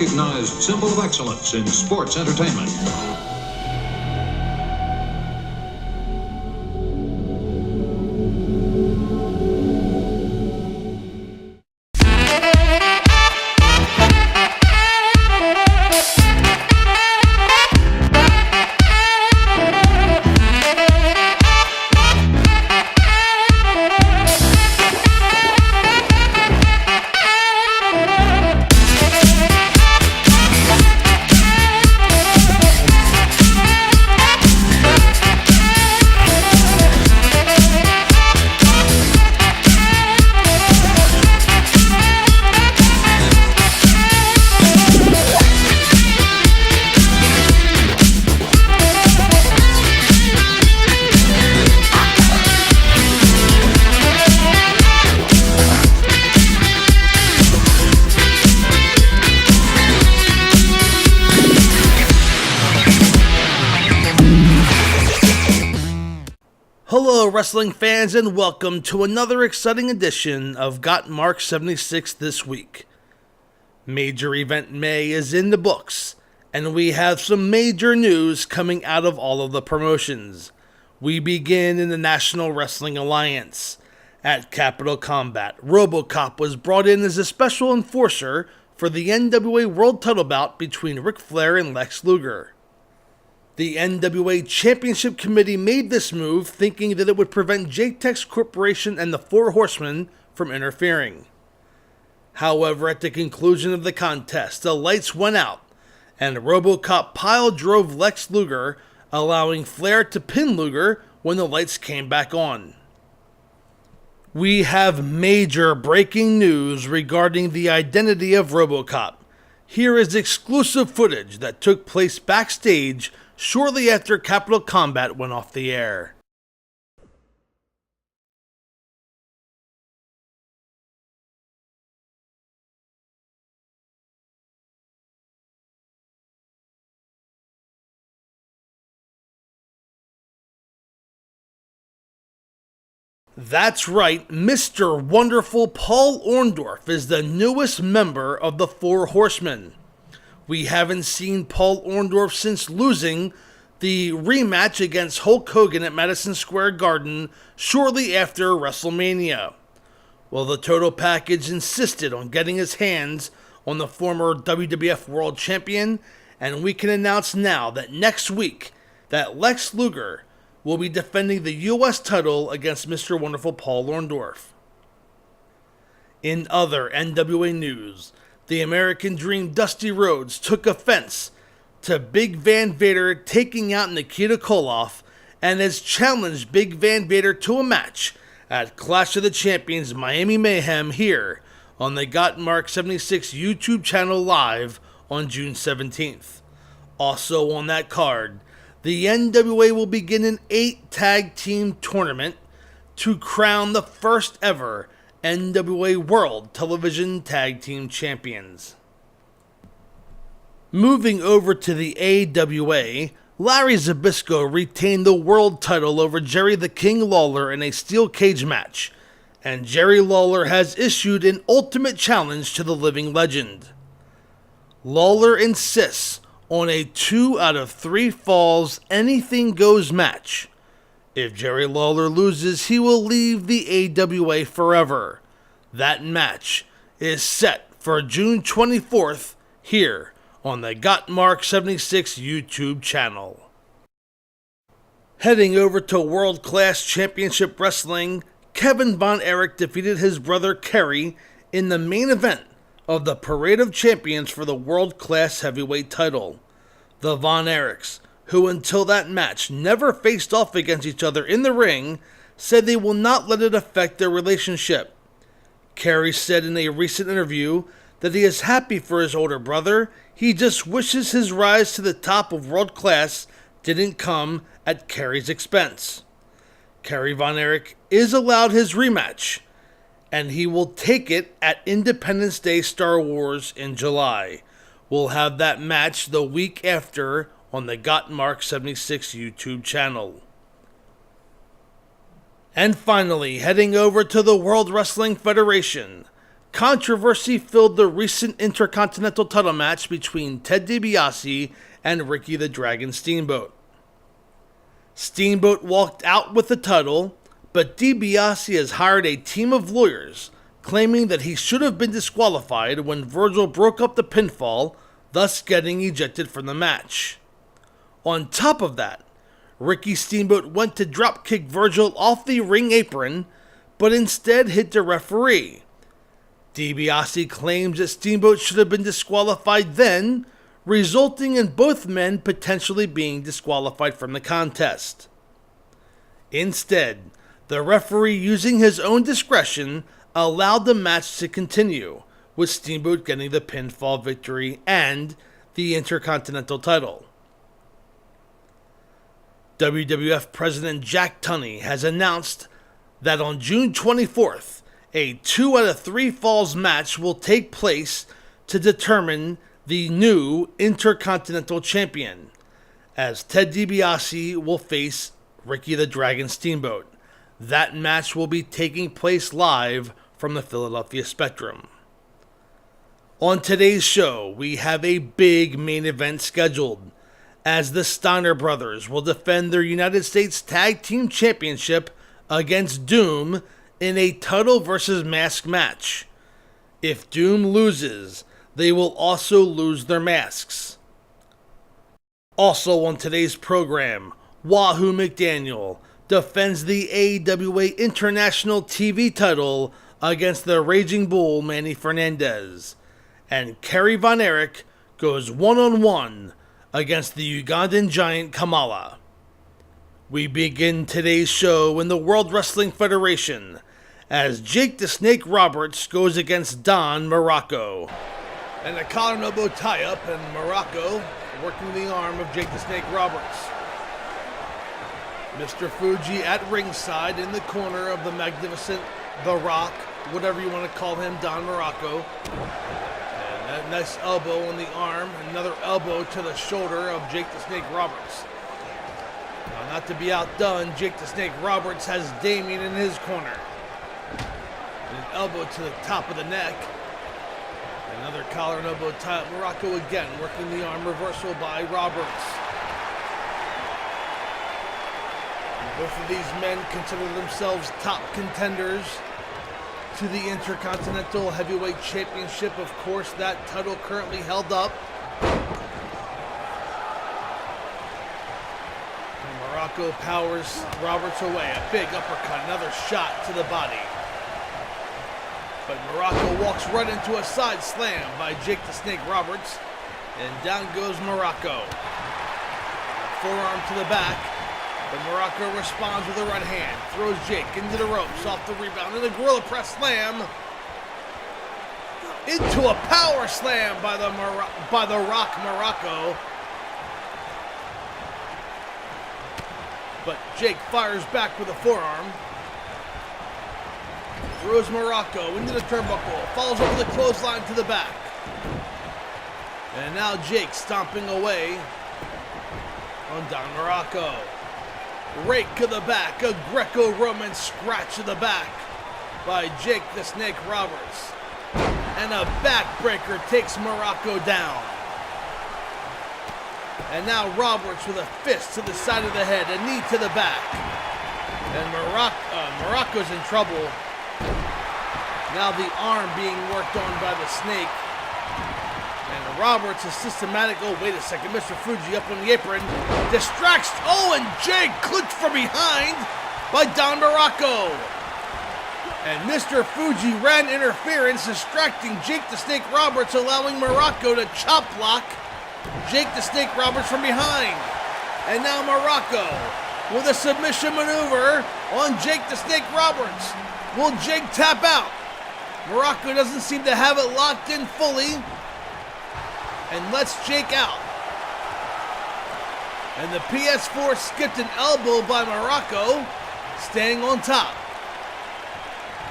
recognized symbol of excellence in sports entertainment. Hello wrestling fans, and welcome to another exciting edition of Gotmark76 this week. Major Event May is in the books, and we have some major news coming out of all of the promotions. We begin in the National Wrestling Alliance. At Capital Combat, Robocop was brought in as a special enforcer for the NWA World Title bout between Ric Flair and Lex Luger. The NWA Championship Committee made this move thinking that it would prevent JTEX Corporation and the Four Horsemen from interfering. However, at the conclusion of the contest, the lights went out, and Robocop pile drove Lex Luger, allowing Flair to pin Luger when the lights came back on. We have major breaking news regarding the identity of Robocop. Here is exclusive footage that took place backstage shortly after Capital Combat went off the air. That's right, Mr. Wonderful Paul Orndorff is the newest member of the Four Horsemen. We haven't seen Paul Orndorff since losing the rematch against Hulk Hogan at Madison Square Garden shortly after WrestleMania. Well, the Total Package insisted on getting his hands on the former WWF World Champion, and we can announce now that next week that Lex Luger will be defending the U.S. title against Mr. Wonderful Paul Orndorff. In other NWA news, the American Dream Dusty Rhodes took offense to Big Van Vader taking out Nikita Koloff and has challenged Big Van Vader to a match at Clash of the Champions Miami Mayhem here on the Gotmark76 YouTube channel live on June 17th. Also on that card, the NWA will begin an 8-tag team tournament to crown the first ever NWA World Television Tag Team Champions. Moving over to the AWA, Larry Zbyszko retained the world title over Jerry the King Lawler in a steel cage match, and Jerry Lawler has issued an ultimate challenge to the living legend. Lawler insists on a 2 out of 3 falls anything goes match. If Jerry Lawler loses, he will leave the AWA forever. That match is set for June 24th here on the Gotmark76 YouTube channel. Heading over to World Class Championship Wrestling, Kerry Von Erich defeated his brother Kerry in the main event of the Parade of Champions for the World Class Heavyweight title. The Von Erichs, who until that match never faced off against each other in the ring, said they will not let it affect their relationship. Kerry said in a recent interview that he is happy for his older brother, he just wishes his rise to the top of world class didn't come at Kerry's expense. Kerry Von Erich is allowed his rematch, and he will take it at Independence Day Star Wars in July. We'll have that match the week after on the Gotmark76 YouTube channel. And finally, heading over to the World Wrestling Federation, controversy filled the recent Intercontinental title match between Ted DiBiase and Ricky the Dragon Steamboat. Steamboat walked out with the title, but DiBiase has hired a team of lawyers claiming that he should have been disqualified when Virgil broke up the pinfall, thus getting ejected from the match. On top of that, Ricky Steamboat went to dropkick Virgil off the ring apron, but instead hit the referee. DiBiase claims that Steamboat should have been disqualified then, resulting in both men potentially being disqualified from the contest. Instead, the referee, using his own discretion, allowed the match to continue, with Steamboat getting the pinfall victory and the Intercontinental title. WWF President Jack Tunney has announced that on June 24th, a 2 out of 3 falls match will take place to determine the new Intercontinental Champion, as Ted DiBiase will face Ricky the Dragon Steamboat. That match will be taking place live from the Philadelphia Spectrum. On today's show, we have a big main event scheduled, as the Steiner brothers will defend their United States Tag Team Championship against Doom in a title versus mask match. If Doom loses, they will also lose their masks. Also on today's program, Wahoo McDaniel defends the AWA International TV Title against the Raging Bull Manny Fernandez, and Kerry Von Erich goes one-on-one against the Ugandan giant Kamala. We begin today's show in the World Wrestling Federation as Jake the Snake Roberts goes against Don Muraco. And a collar and elbow tie-up, and Muraco working the arm of Jake the Snake Roberts. Mr. Fuji at ringside in the corner of the magnificent The Rock, whatever you want to call him, Don Muraco. And that nice elbow on the arm, another elbow to the shoulder of Jake the Snake Roberts. Now, not to be outdone, Jake the Snake Roberts has Damien in his corner. And an elbow to the top of the neck. Another collar and elbow tie up. Muraco again working the arm, reversal by Roberts. And both of these men consider themselves top contenders to the Intercontinental Heavyweight Championship. Of course, that title currently held up. And Muraco powers Roberts away. A big uppercut, another shot to the body. But Muraco walks right into a side slam by Jake the Snake Roberts. And down goes Muraco. Forearm to the back. But Muraco responds with a right hand. Throws Jake into the ropes off the rebound. And a gorilla press slam. Into a power slam by the Rock Muraco. But Jake fires back with a forearm. Throws Muraco into the turnbuckle, falls over the clothesline to the back. And now Jake stomping away on Don Muraco. Rake to the back, a Greco-Roman scratch to the back by Jake the Snake Roberts. And a backbreaker takes Muraco down. And now Roberts with a fist to the side of the head, a knee to the back. And Muraco's in trouble. Now the arm being worked on by the Snake. And Roberts is systematic. Oh, wait a second. Mr. Fuji up on the apron. Distracts. Oh, and Jake clipped from behind by Don Muraco. And Mr. Fuji ran interference, distracting Jake the Snake Roberts, allowing Muraco to chop block Jake the Snake Roberts from behind. And now Muraco with a submission maneuver on Jake the Snake Roberts. Will Jake tap out? Muraco doesn't seem to have it locked in fully and lets Jake out. And the PS4 skipped an elbow by Muraco, staying on top.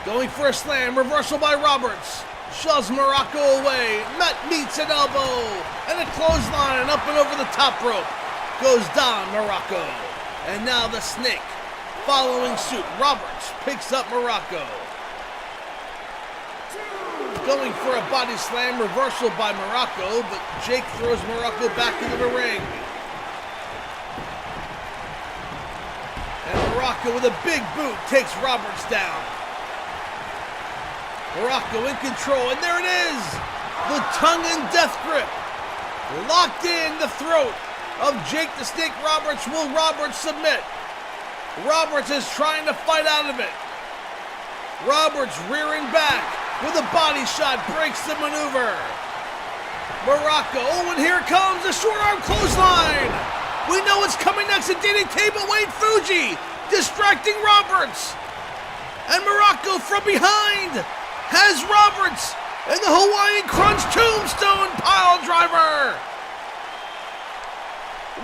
Going for a slam, reversal by Roberts. Shoves Muraco away. Meets an elbow and a clothesline, and up and over the top rope goes Don Muraco. And now the Snake following suit. Roberts picks up Muraco. Going for a body slam, reversal by Muraco, but Jake throws Muraco back into the ring. And Muraco with a big boot takes Roberts down. Muraco in control, and there it is! The tongue and death grip. Locked in the throat of Jake the Snake Roberts. Will Roberts submit? Roberts is trying to fight out of it. Roberts rearing back with a body shot, breaks the maneuver. Muraco, oh, and here comes the short arm clothesline. We know what's coming next, a DDT, but wait, Fuji distracting Roberts. And Muraco from behind has Roberts in the Hawaiian Crunch Tombstone Pile Driver.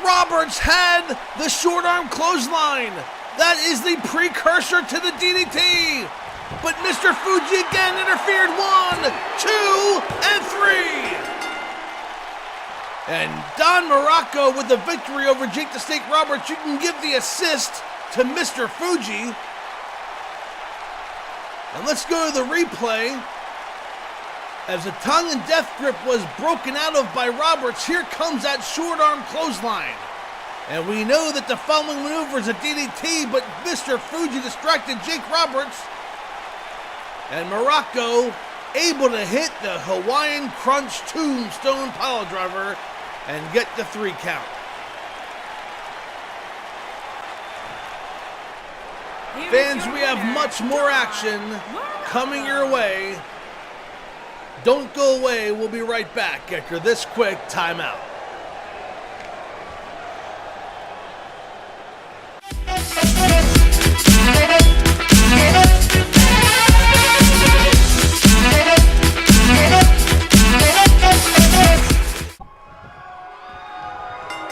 Roberts had the short arm clothesline. That is the precursor to the DDT. But Mr. Fuji again interfered. 1, 2, and 3. And Don Muraco with the victory over Jake the Snake Roberts. You can give the assist to Mr. Fuji. And let's go to the replay. As the tongue and death grip was broken out of by Roberts, here comes that short arm clothesline. And we know that the following maneuver is a DDT, but Mr. Fuji distracted Jake Roberts. And Muraco able to hit the Hawaiian Crunch Tombstone Pile Driver and get the 3 count. Fans, we have much more action coming your way. Don't go away. We'll be right back after this quick timeout.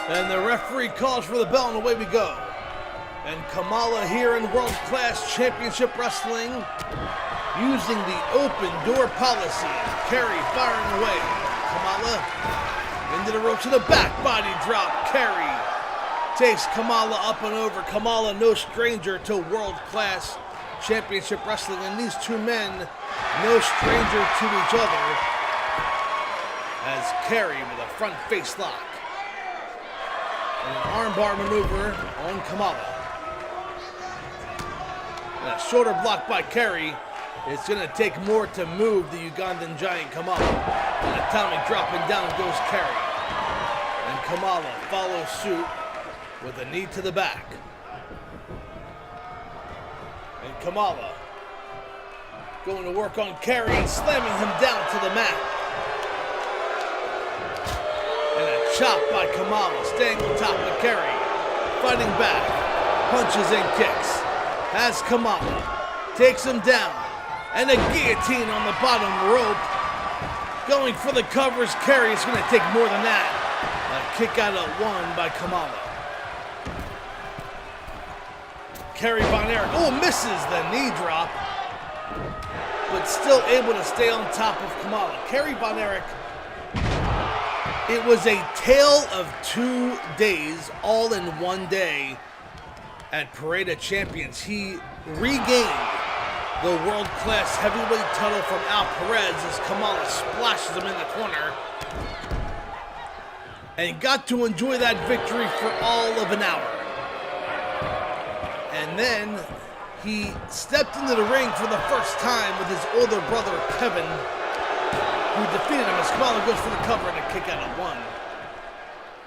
And the referee calls for the bell, and away we go. And Kamala here in World Class Championship Wrestling, using the open door policy. Kerry firing away. Kamala into the ropes to the back body drop. Kerry takes Kamala up and over. Kamala no stranger to World Class Championship Wrestling, and these two men no stranger to each other, as Kerry with a front face lock. And an armbar maneuver on Kamala. And a shoulder block by Kerry. It's going to take more to move the Ugandan giant Kamala. And atomic dropping down goes Kerry. And Kamala follows suit with a knee to the back. And Kamala going to work on Kerry and slamming him down to the mat. And a chop by Kamala, staying on top of Kerry. Fighting back, punches and kicks. Has Kamala, takes him down. And a guillotine on the bottom rope. Going for the covers, Kerry is going to take more than that. A kick out at 1 by Kamala. Kerry Von Erich, oh, misses the knee drop, but still able to stay on top of Kamala. Kerry Von Erich, it was a tale of 2 days, all in one day at Parade of Champions. He regained the world-class heavyweight title from Al Perez as Kamala splashes him in the corner, and got to enjoy that victory for all of an hour. And then he stepped into the ring for the first time with his older brother, Kevin, who defeated him as Kamala goes for the cover and a kick out at 1.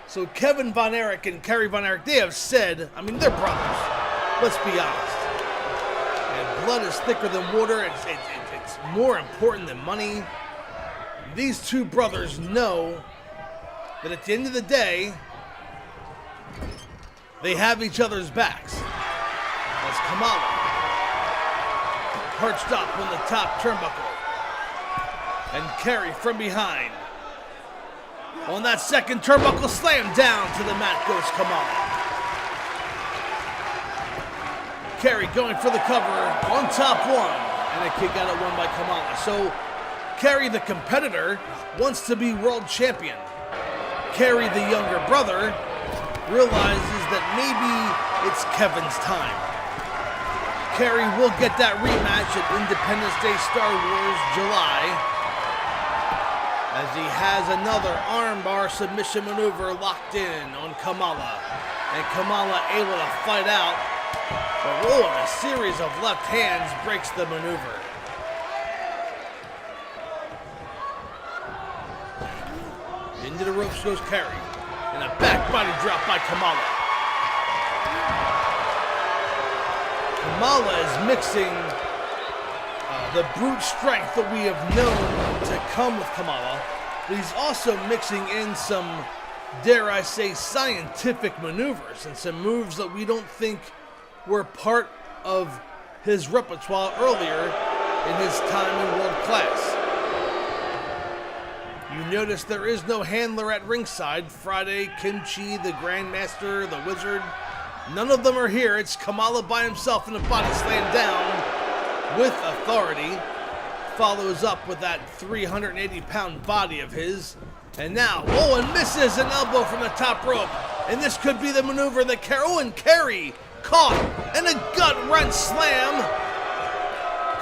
So Kevin Von Erich and Kerry Von Erich, they have said, I mean, they're brothers. Let's be honest. And blood is thicker than water. It's more important than money. These two brothers know that at the end of the day, they have each other's backs. As Kamala perched up on the top turnbuckle. And Kerry from behind. On that second turnbuckle slam down to the mat goes Kamala. Kerry going for the cover on top 1. And a kick out at 1 by Kamala. So Kerry, the competitor, wants to be world champion. Kerry, the younger brother, realizes that maybe it's Kevin's time. Kerry will get that rematch at Independence Day Star Wars July as he has another armbar submission maneuver locked in on Kamala. And Kamala able to fight out, but a series of left hands breaks the maneuver. Into the ropes goes Kerry, and a back body drop by Kamala. Kamala is mixing the brute strength that we have known to come with Kamala, but he's also mixing in some, dare I say, scientific maneuvers and some moves that we don't think were part of his repertoire earlier in his time in world class. You notice there is no handler at ringside. Friday, Kimchi, the Grandmaster, the Wizard, none of them are here. It's Kamala by himself in a body slam down with authority. Follows up with that 380-pound body of his. And now, and misses an elbow from the top rope. And this could be the maneuver that Kerry caught and a gut-wrench slam.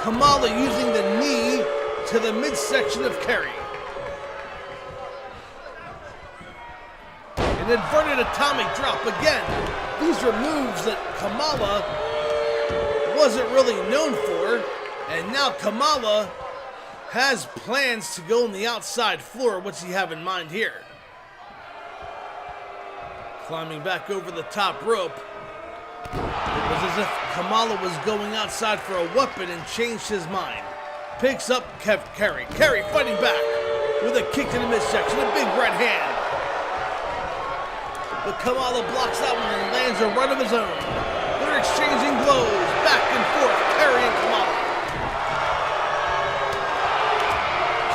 Kamala using the knee to the midsection of Kerry. An inverted atomic drop again. These are moves that Kamala wasn't really known for, and now Kamala has plans to go on the outside floor. What's he have in mind here? Climbing back over the top rope. It was as if Kamala was going outside for a weapon and changed his mind. Picks up Kerry. Kerry fighting back with a kick to the midsection, a big right hand. But Kamala blocks that one and lands a right of his own. They're exchanging blows back and forth, Kerry and Kamala.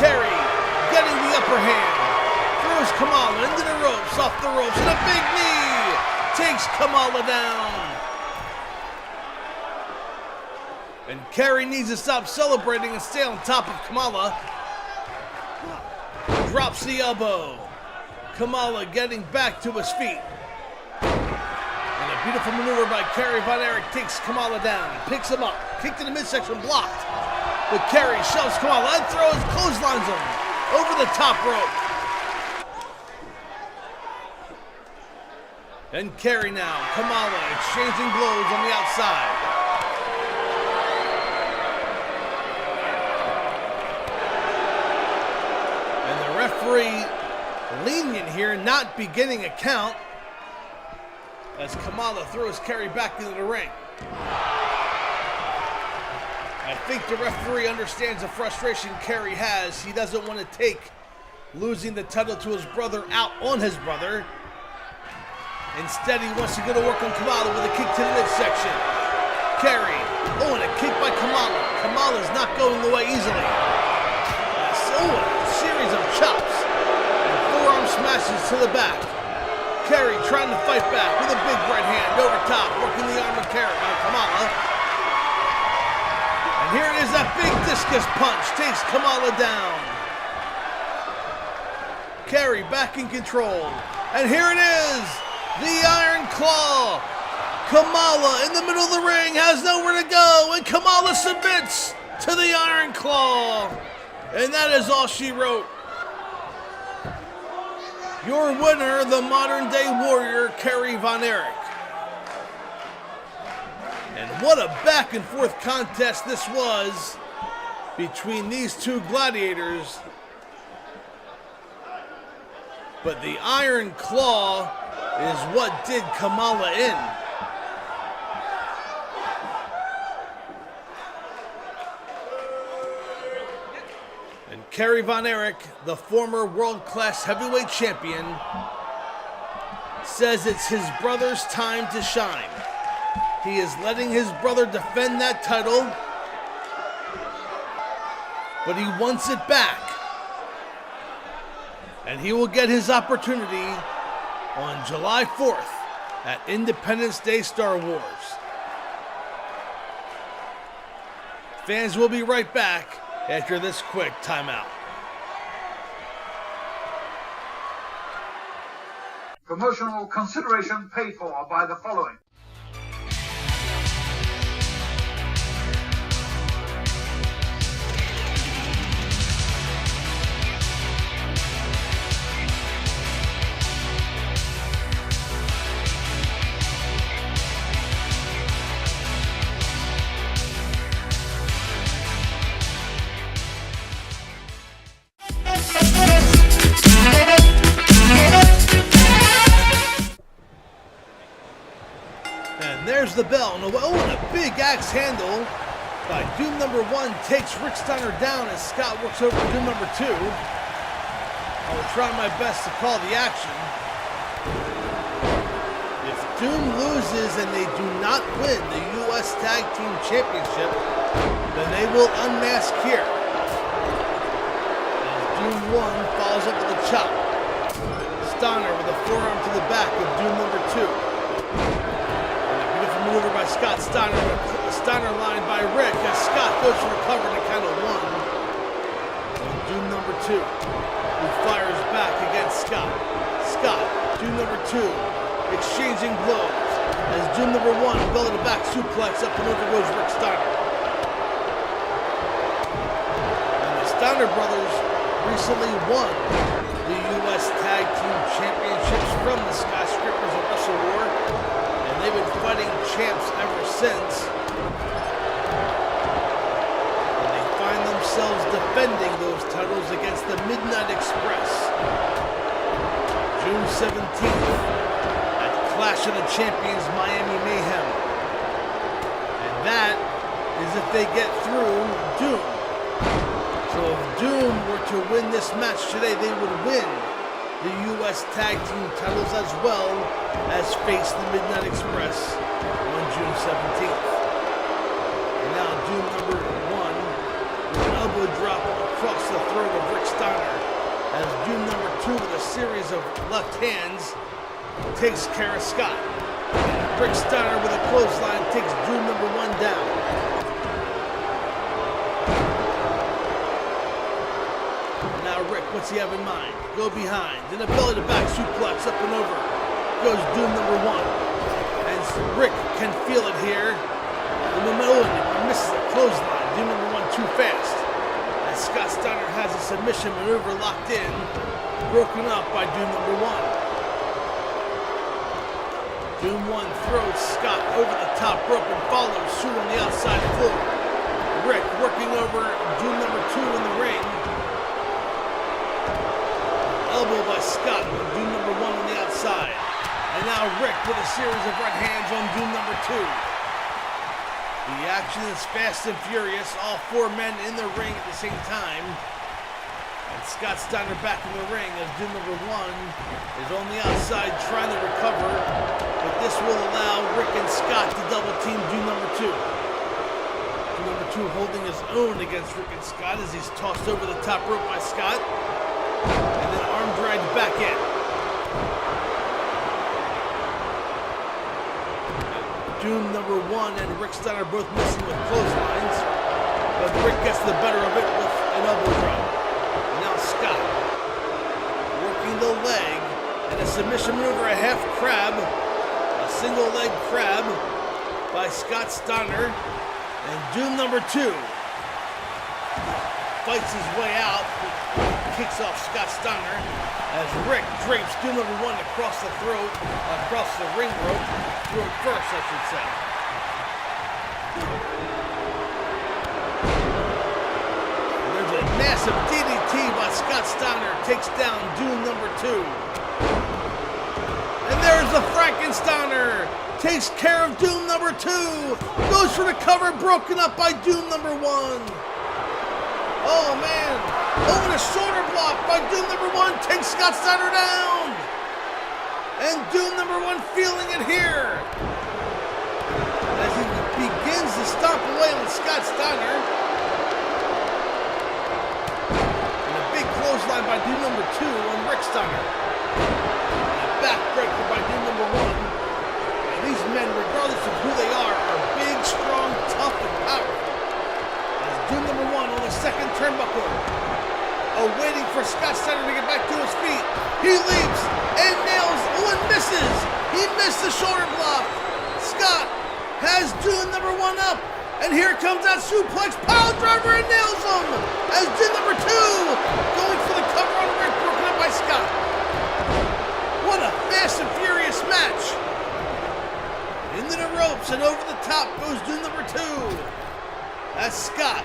Kerry getting the upper hand. Throws Kamala into the ropes, off the ropes, and a big knee takes Kamala down. And Kerry needs to stop celebrating and stay on top of Kamala. Drops the elbow. Kamala getting back to his feet. And a beautiful maneuver by Kerry Von Erich takes Kamala down. Picks him up. Kick to the midsection, blocked. But Kerry shoves Kamala and clotheslines him over the top rope. And Kerry now. Kamala exchanging blows on the outside. And the referee lenient here, not beginning a count, as Kamala throws Kerry back into the ring. I think the referee understands the frustration Kerry has. He doesn't want to take losing the title to his brother out on his brother. Instead, he wants to go to work on Kamala with a kick to the midsection. Kerry, and a kick by Kamala. Kamala's not going away easily. A series of chops. Smashes to the back. Kerry trying to fight back with a big right hand over top, working the arm of Kamala. And here it is, that big discus punch takes Kamala down. Kerry back in control. And here it is, the Iron Claw. Kamala in the middle of the ring has nowhere to go, and Kamala submits to the Iron Claw. And that is all she wrote. Your winner, the modern-day warrior, Kerry Von Erich. And what a back-and-forth contest this was between these two gladiators. But the Iron Claw is what did Kamala in. Kerry Von Erich, the former world-class heavyweight champion, says it's his brother's time to shine. He is letting his brother defend that title, but he wants it back. And he will get his opportunity on July 4th at Independence Day Star Wars. Fans will be right back after this quick timeout. Promotional consideration paid for by the following. And there's the bell. And a big axe handle by Doom number 1 takes Rick Steiner down as Scott works over Doom number 2. I will try my best to call the action. If Doom loses and they do not win the U.S. Tag Team Championship, then they will unmask here. As Doom 1 follows up with a chop. Steiner with a forearm to the back of Doom number 2. Beautiful maneuver by Scott Steiner, a Steiner line by Rick as Scott goes for the cover to count of 1. And Doom number 2, who fires back against Scott. Scott, Doom number 2, exchanging blows as Doom number 1, belly to back suplex, up and over goes Rick Steiner. And the Steiner brothers recently won the U.S. Tag Team Championships from the Skyscrapers at Wrestle War, and they've been fighting champs ever since. And they find themselves defending those titles against the Midnight Express. June 17th at Clash of the Champions Miami Mayhem. And that is if they get through Doom. So if Doom were to win this match today, they would win the U.S. Tag Team titles as well as face the Midnight Express on June 17th. And now Doom number 1 with an elbow drop across the throat of Rick Steiner as Doom number 2 with a series of left hands takes care of Scott. Rick Steiner with a clothesline takes Doom number 1 down. Rick, what's he have in mind? Go behind. Then a belly to back suplex up and over. Goes Doom number 1. And Rick can feel it here. The momentum misses a clothesline. Doom number 1 too fast. As Scott Steiner has a submission maneuver locked in. Broken up by Doom number 1. Doom 1 throws Scott over the top rope and follows suit on the outside floor. Rick working over Doom number 2 in the ring. Elbow by Scott with Doom number 1 on the outside. And now Rick with a series of right hands on Doom number 2. The action is fast and furious. All 4 men in the ring at the same time. And Scott Steiner back in the ring as Doom number 1 is on the outside trying to recover. But this will allow Rick and Scott to double team Doom number 2. Doom number 2 holding his own against Rick and Scott as he's tossed over the top rope by Scott. And then arm dragged back in. Doom number 1 and Rick Steiner both missing with clotheslines. But Rick gets the better of it with an elbow drop. And now Scott working the leg and a submission maneuver, a half crab. A single leg crab by Scott Steiner. And Doom number 2 fights his way out. Kicks off Scott Steiner as Rick drapes Doom number 1 across the throat, across the ring rope, throat first, I should say. And there's a massive DDT by Scott Steiner, takes down Doom number 2. And there's the Frankensteiner, takes care of Doom number 2, goes for the cover, broken up by Doom number 1. Oh man! Oh, and a shoulder block by Doom number 1 takes Scott Steiner down! And Doom number 1 feeling it here! As he begins to stomp away with Scott Steiner. And a big clothesline by Doom number 2 on Rick Steiner. And a backbreaker by Doom number 1. And these men, regardless of who they are big, strong, tough, and powerful. Doom number 1 on the second turnbuckle. Waiting for Scott Steiner to get back to his feet. He leaps and nails and misses. He missed the shoulder block. Scott has Doom number 1 up. And here comes that suplex pile driver and nails him. As Doom number 2 going for the cover on Rick, broken up by Scott. What a fast and furious match. Into the ropes and over the top goes Doom number 2. As Scott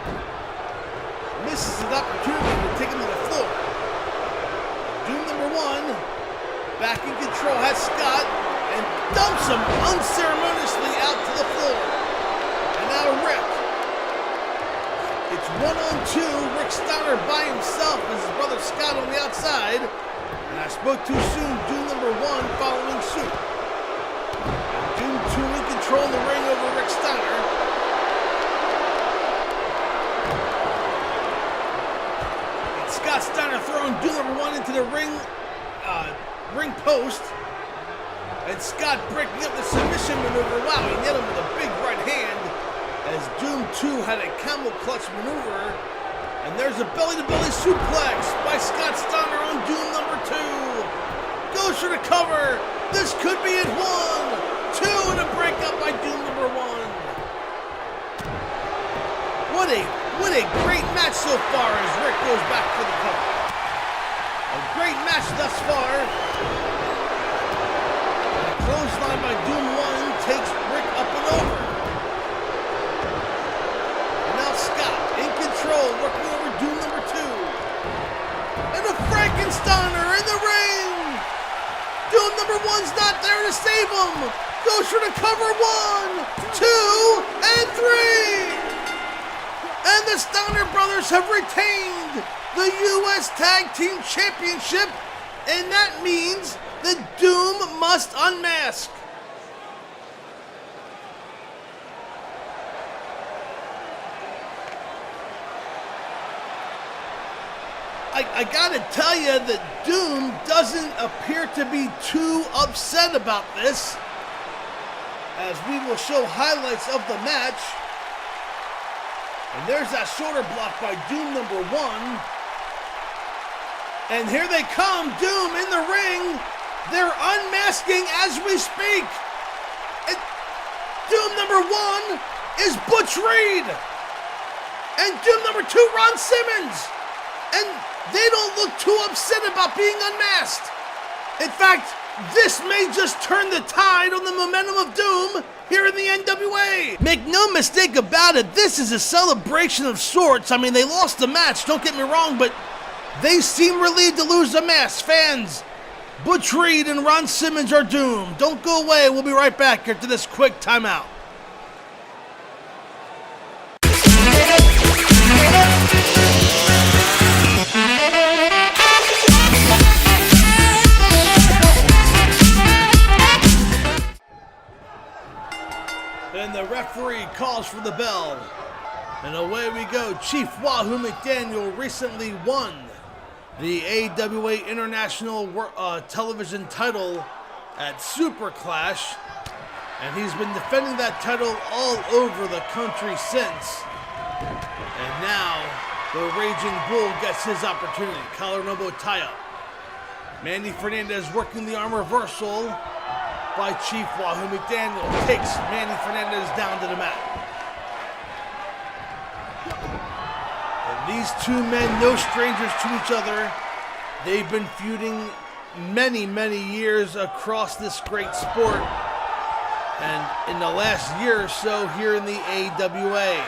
misses an opportunity to take him to the floor. Doom number 1 back in control has Scott and dumps him unceremoniously out to the floor. And now Rick. It's 1-on-2. Rick Steiner by himself as his brother Scott on the outside. And I spoke too soon. Doom number 1 following suit. Doom 2 in control in the ring over Rick Steiner. And Scott Steiner throwing Doom number 1 into the ring post. And Scott breaking up the submission maneuver. Wow, he hit him with a big right hand as Doom 2 had a camel clutch maneuver. And there's a belly-to-belly suplex by Scott Steiner on Doom number 2. Goes for the cover. This could be it. 1, 2, and a breakup by Doom number 1. What a great match so far as Rick goes back for the cover. A great match thus far. Clothesline by Doom 1 takes Rick up and over. And now Scott in control, working over Doom number 2. And a Frankensteiner in the ring. Doom number 1's not there to save him. Goes for the cover. 1, 2, and 3. And the Steiner brothers have retained the U.S. Tag Team Championship. And that means the Doom must unmask. I gotta tell you that Doom doesn't appear to be too upset about this, as we will show highlights of the match. And there's that shoulder block by Doom number 1. And here they come, Doom in the ring. They're unmasking as we speak. And Doom number 1 is Butch Reed. And Doom number 2, Ron Simmons. And they don't look too upset about being unmasked. In fact, this may just turn the tide on the momentum of Doom here in the NWA. Make no mistake about it, this is a celebration of sorts. I mean, they lost the match, don't get me wrong, but they seem relieved to lose the mask. Fans, Butch Reed and Ron Simmons are doomed. Don't go away. We'll be right back after this quick timeout. And the referee calls for the bell. And away we go. Chief Wahoo McDaniel recently won the AWA International Television title at Super Clash. And he's been defending that title all over the country since. And now the Raging Bull gets his opportunity. Collar and elbow tie-up. Manny Fernandez working the arm reversal by Chief Wahoo McDaniel. Takes Manny Fernandez down to the mat. And these two men, no strangers to each other. They've been feuding many, many years across this great sport. And in the last year or so here in the AWA.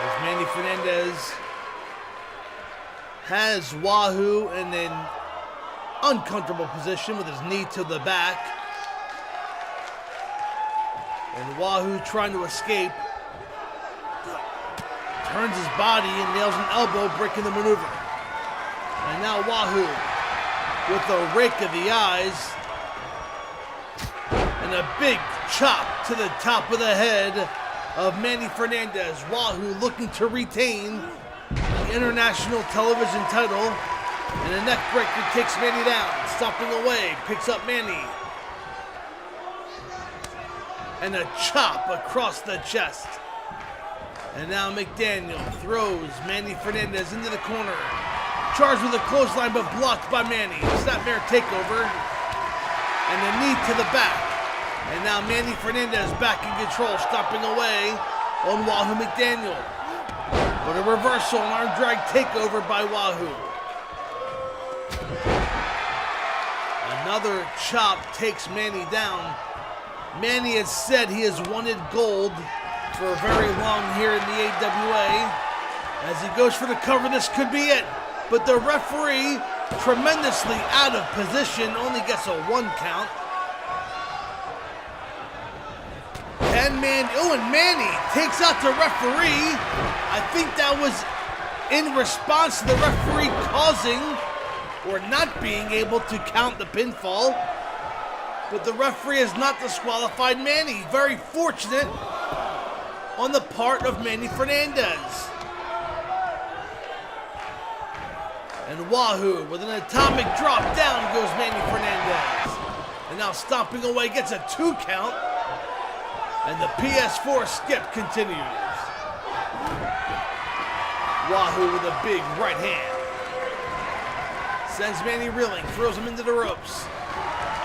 As Manny Fernandez has Wahoo in an uncomfortable position with his knee to the back. And Wahoo trying to escape. Turns his body and nails an elbow, breaking the maneuver. And now Wahoo with a rake of the eyes. And a big chop to the top of the head of Manny Fernandez. Wahoo looking to retain the International Television title. And a neck breaker takes Manny down, stomping away, picks up Manny. And a chop across the chest. And now McDaniel throws Manny Fernandez into the corner. Charged with a clothesline, but blocked by Manny. Snapmare takeover. And a knee to the back. And now Manny Fernandez back in control, stomping away on Wahoo McDaniel. But a reversal and arm drag takeover by Wahoo. Another chop takes Manny down. Manny has said he has wanted gold for very long here in the AWA. As he goes for the cover, this could be it. But the referee, tremendously out of position, only gets a 1 count. And Manny takes out the referee. I think that was in response to the referee causing or not being able to count the pinfall. But the referee has not disqualified Manny. Very fortunate on the part of Manny Fernandez. And Wahoo with an atomic drop down goes Manny Fernandez. And now stomping away, gets a 2 count. And the PS4 skip continues. Wahoo with a big right hand. Sends Manny reeling, throws him into the ropes.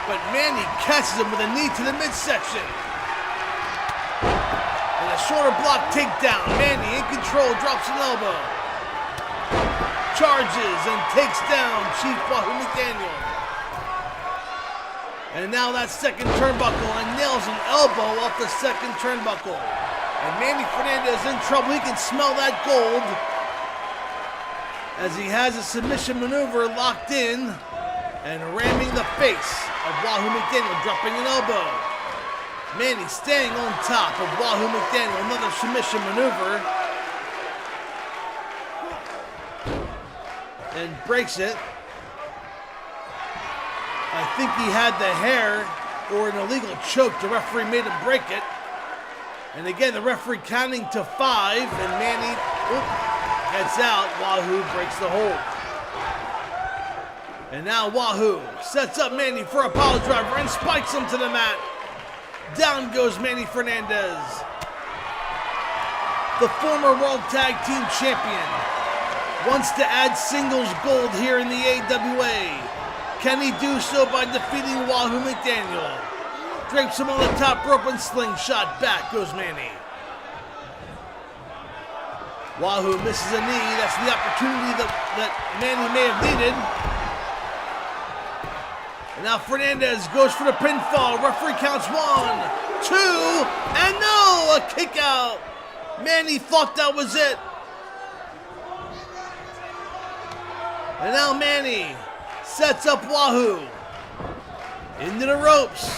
But Manny catches him with a knee to the midsection. And a shoulder block takedown. Manny in control, drops an elbow. Charges and takes down Chief Wahoo McDaniel. And now that second turnbuckle and nails an elbow off the second turnbuckle. And Manny Fernandez in trouble. He can smell that gold as he has a submission maneuver locked in and ramming the face of Wahoo McDaniel, dropping an elbow. Manny staying on top of Wahoo McDaniel, another submission maneuver. And breaks it. I think he had the hair or an illegal choke. The referee made him break it. And again, the referee counting to 5, and Manny gets out. Wahoo breaks the hold. And now Wahoo sets up Manny for a pile driver and spikes him to the mat. Down goes Manny Fernandez. The former World Tag Team Champion wants to add singles gold here in the AWA. Can he do so by defeating Wahoo McDaniel? Drapes him on the top rope and slingshot. Back goes Manny. Wahoo misses a knee. That's the opportunity that Manny may have needed. And now Fernandez goes for the pinfall. Referee counts 1, 2, and no! A kick out. Manny thought that was it. And now Manny sets up Wahoo into the ropes.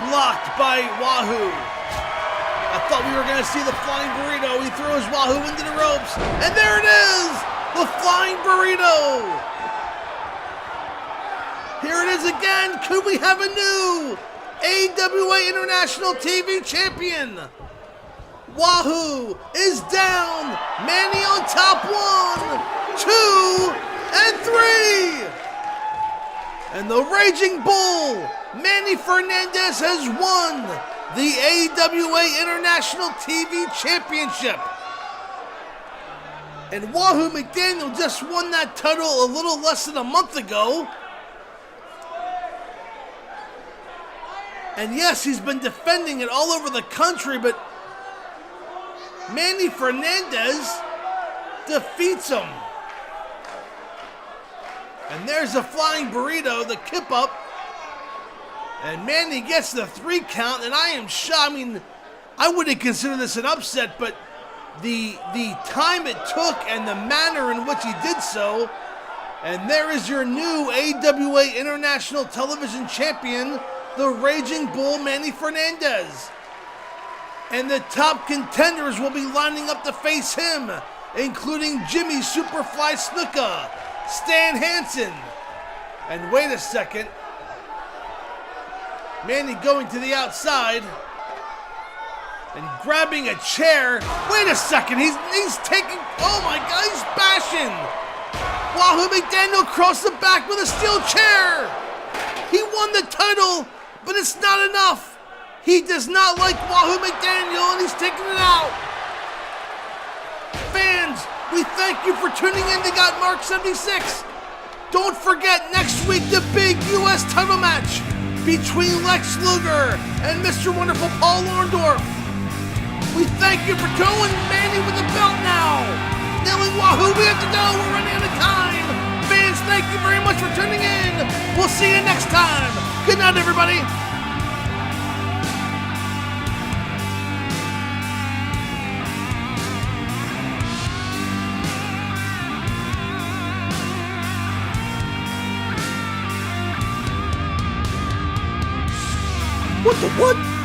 Blocked by Wahoo. I thought we were going to see the flying burrito. He throws Wahoo into the ropes. And there it is! The flying burrito! Here it is again. Could we have a new AWA International TV Champion? Wahoo is down. Manny on top. 1, 2, and 3. And the Raging Bull, Manny Fernandez, has won the AWA International TV Championship. And Wahoo McDaniel just won that title a little less than a month ago. And yes, he's been defending it all over the country, but Manny Fernandez defeats him. And there's the flying burrito, the kip up. And Manny gets the 3 count, and I am shocked. I mean, I wouldn't consider this an upset, but the time it took and the manner in which he did so. And there is your new AWA International Television Champion, the Raging Bull, Manny Fernandez. And the top contenders will be lining up to face him, including Jimmy Superfly Snuka, Stan Hansen. And wait a second. Manny going to the outside and grabbing a chair. Wait a second, he's taking, oh my God, he's bashing. Wahoo McDaniel across the back with a steel chair. He won the title, but it's not enough. He does not like Wahoo McDaniel, and he's taking it out. Fans, we thank you for tuning in to Gotmark76. Don't forget next week the big U.S. title match between Lex Luger and Mr. Wonderful Paul Orndorff. We thank you for going Manny with the belt now. Nailing Wahoo, we have to go. We're running out of time. Fans, thank you very much for tuning in. We'll see you next time. Good night, everybody. What the what?